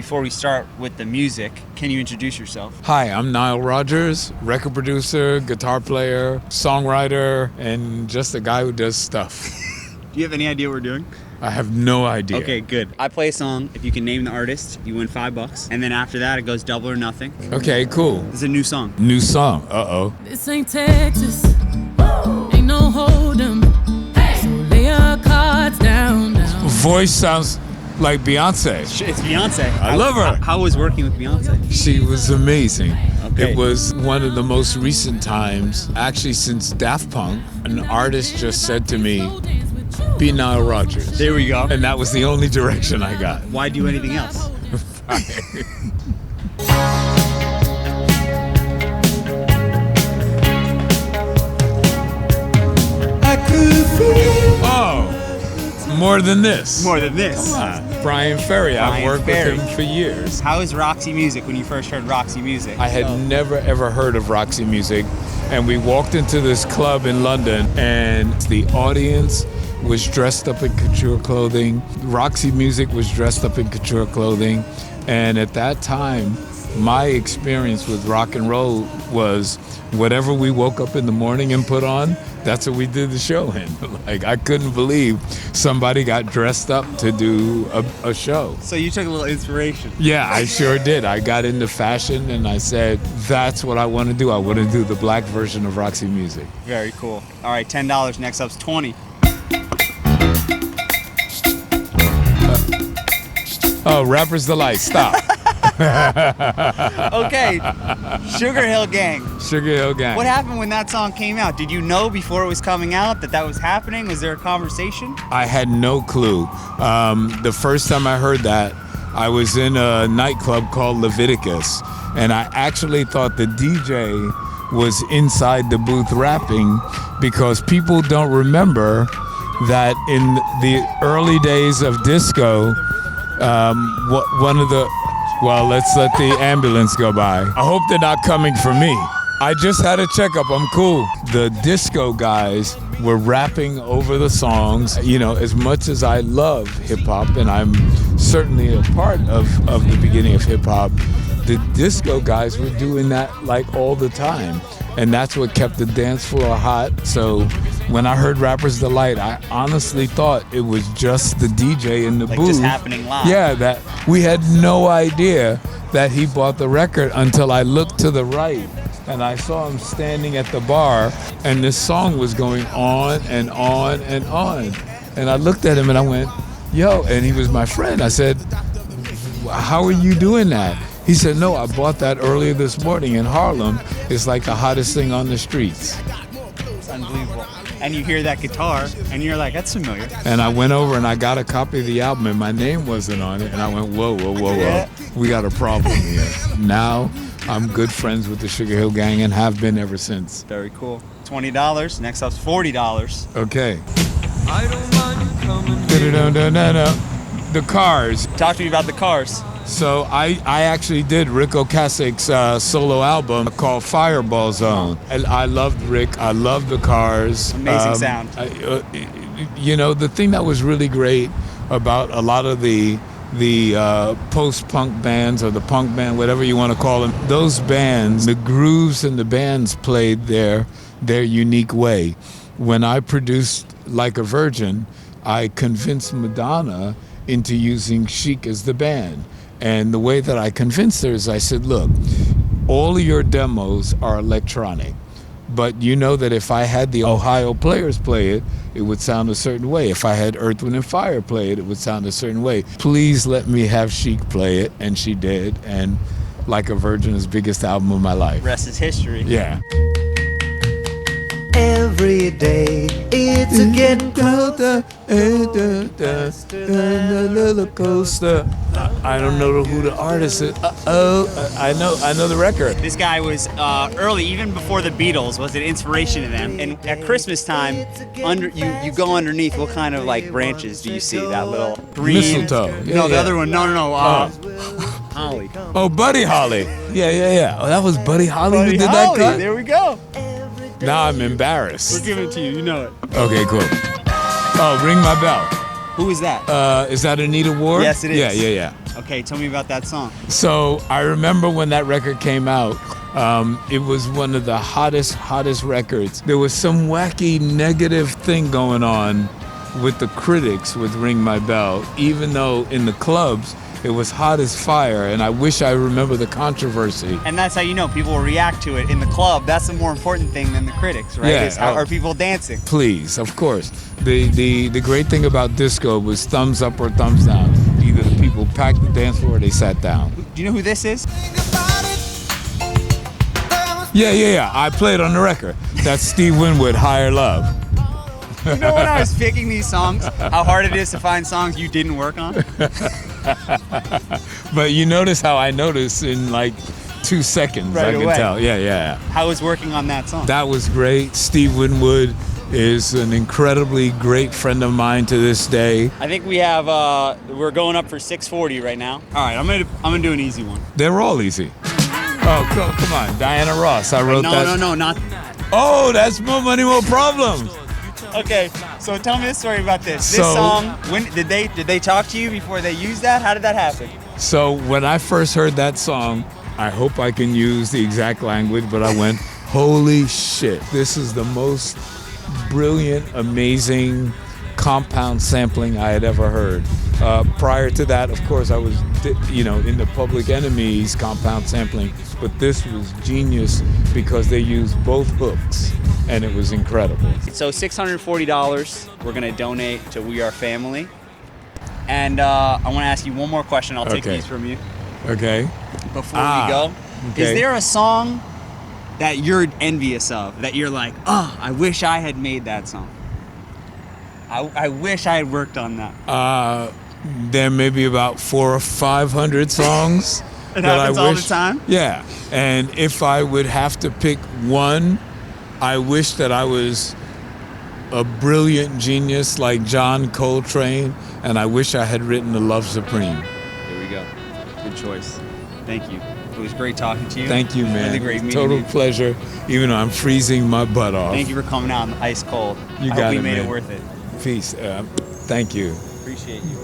before we start with the music, can you introduce yourself? Hi, I'm Nile Rodgers, record producer, guitar player, songwriter, and just a guy who does stuff. Do you have any idea what we're doing? I have no idea. Okay, good. I play a song. If you can name the artist, you win $5. And then after that, it goes double or nothing. Okay, cool. It's a new song. New song. Uh-oh. This ain't Texas. Ain't no hold'em. So lay your cards down. Voice sounds like Beyonce. It's Beyonce. I love her. How was working with Beyonce? She was amazing. Okay. It was one of the most recent times, actually since Daft Punk, an artist just said to me, be Nile Rodgers. There we go. And that was the only direction I got. Why do anything else? Oh, more than this. More than this. Brian Ferry. I've worked Ferry. with him for years. How is Roxy music when you first heard Roxy music? I had never ever heard of Roxy music, and we walked into this club in London, and the audience was dressed up in couture clothing. Roxy music was dressed up in couture clothing, and at that time, my experience with rock and roll was whatever we woke up in the morning and put on, that's what we did the show in. Like, I couldn't believe somebody got dressed up to do a show. So you took a little inspiration. Yeah, I sure did. I got into fashion and I said, that's what I want to do. I want to do the black version of Roxy music. Very cool. All right, $10. Next up's 20. Oh, Rapper's Delight, stop. Okay, Sugarhill Gang. Sugarhill Gang. What happened when that song came out? Did you know before it was coming out that was happening? Was there a conversation? I had no clue. The first time I heard that, I was in a nightclub called Leviticus, and I actually thought the DJ was inside the booth rapping, because people don't remember that in the early days of disco, well, let's let the ambulance go by. I hope they're not coming for me. I just had a checkup, I'm cool. The disco guys were rapping over the songs. You know, as much as I love hip hop, and I'm certainly a part of the beginning of hip hop, the disco guys were doing that like all the time. And that's what kept the dance floor hot. So when I heard Rapper's Delight, I honestly thought it was just the DJ in the booth. Just happening live. Yeah, that we had no idea that he bought the record until I looked to the right and I saw him standing at the bar, and this song was going on and on and on. And I looked at him and I went, yo, and he was my friend. I said, how are you doing that? He said, no, I bought that earlier this morning in Harlem. It's like the hottest thing on the streets. It's unbelievable. And you hear that guitar, and you're like, that's familiar. And I went over and I got a copy of the album, and my name wasn't on it. And I went, whoa. Yeah. We got a problem here. Now I'm good friends with the Sugarhill Gang and have been ever since. Very cool. $20. Next up's $40. Okay. I don't mind you coming. The Cars. Talk to me about the Cars. So I actually did Rick Ocasek's solo album called Fireball Zone. And I loved Rick. I loved the Cars. Amazing sound. You know, the thing that was really great about a lot of the post-punk bands, or the punk band, whatever you want to call them, those bands, the grooves and the bands played their unique way. When I produced Like a Virgin, I convinced Madonna into using Chic as the band. And the way that I convinced her is I said, look, all of your demos are electronic, but you know that if I had the Ohio Players play it, it would sound a certain way. If I had Earth, Wind & Fire play it, it would sound a certain way. Please let me have Chic play it. And she did. And Like a Virgin is the biggest album of my life. Rest is history. Yeah. Every day it's a getting closer. roller coaster. I don't know who the artist is. I know the record. This guy was early, even before the Beatles, was an inspiration to them. And at Christmas time, you go underneath. What kind of like branches do you see? That little green mistletoe. No, the other one. No. Holly. Oh, Buddy Holly. Yeah. Oh, that was Buddy Holly who did that cut? There we go. Now I'm embarrassed. We're giving it to you. You know it. Okay, cool. Oh, Ring My Bell. Who is that? Is that Anita Ward? Yes, it is. Yeah. Okay, tell me about that song. So I remember when that record came out, it was one of the hottest records. There was some wacky negative thing going on with the critics with Ring My Bell, even though in the clubs it was hot as fire, and I wish I remember the controversy. And that's how you know people will react to it in the club. That's the more important thing than the critics, right? Yeah, Is how are people dancing? Please, of course. The great thing about disco was thumbs up or thumbs down. Either the people packed the dance floor or they sat down. Do you know who this is? Yeah. I played on the record. That's Steve Winwood, Higher Love. You know when I was picking these songs, how hard it is to find songs you didn't work on? But you notice how I noticed in like 2 seconds, Right I can away. tell. Yeah. How was working on that song? That was great. Steve Winwood is an incredibly great friend of mine to this day. I think we have, we're going up for 640 right now. All right, I'm gonna do an easy one. They're all easy. Oh, come on. Diana Ross. I wrote that. No, not. Oh, that's More Money, More Problems. Okay, so tell me the story about this. This So- song, when did they talk to you before they used that? How did that happen? So when I first heard that song, I hope I can use the exact language, but I went, holy shit, this is the most brilliant, amazing compound sampling I had ever heard. Prior to that, of course, I was, in the Public Enemy's compound sampling, but this was genius because they used both hooks, and it was incredible. So $640 we're gonna donate to We Are Family. And I want to ask you one more question. I'll take Okay. these from you Okay? before we go. okay. Is there a song that you're envious of, that you're like, oh, I wish I had made that song? I wish I had worked on that. There may be about 400 or 500 songs. It that happens I all wish, the time? Yeah. And if I would have to pick one, I wish that I was a brilliant genius like John Coltrane, and I wish I had written The Love Supreme. There we go. Good choice. Thank you. It was great talking to you. Thank you, It was man. Really great meeting Total you. pleasure, even though I'm freezing my butt off. Thank you for coming out in the ice cold. You I got hope we it, made man. it worth it. Peace. Thank you. Appreciate you.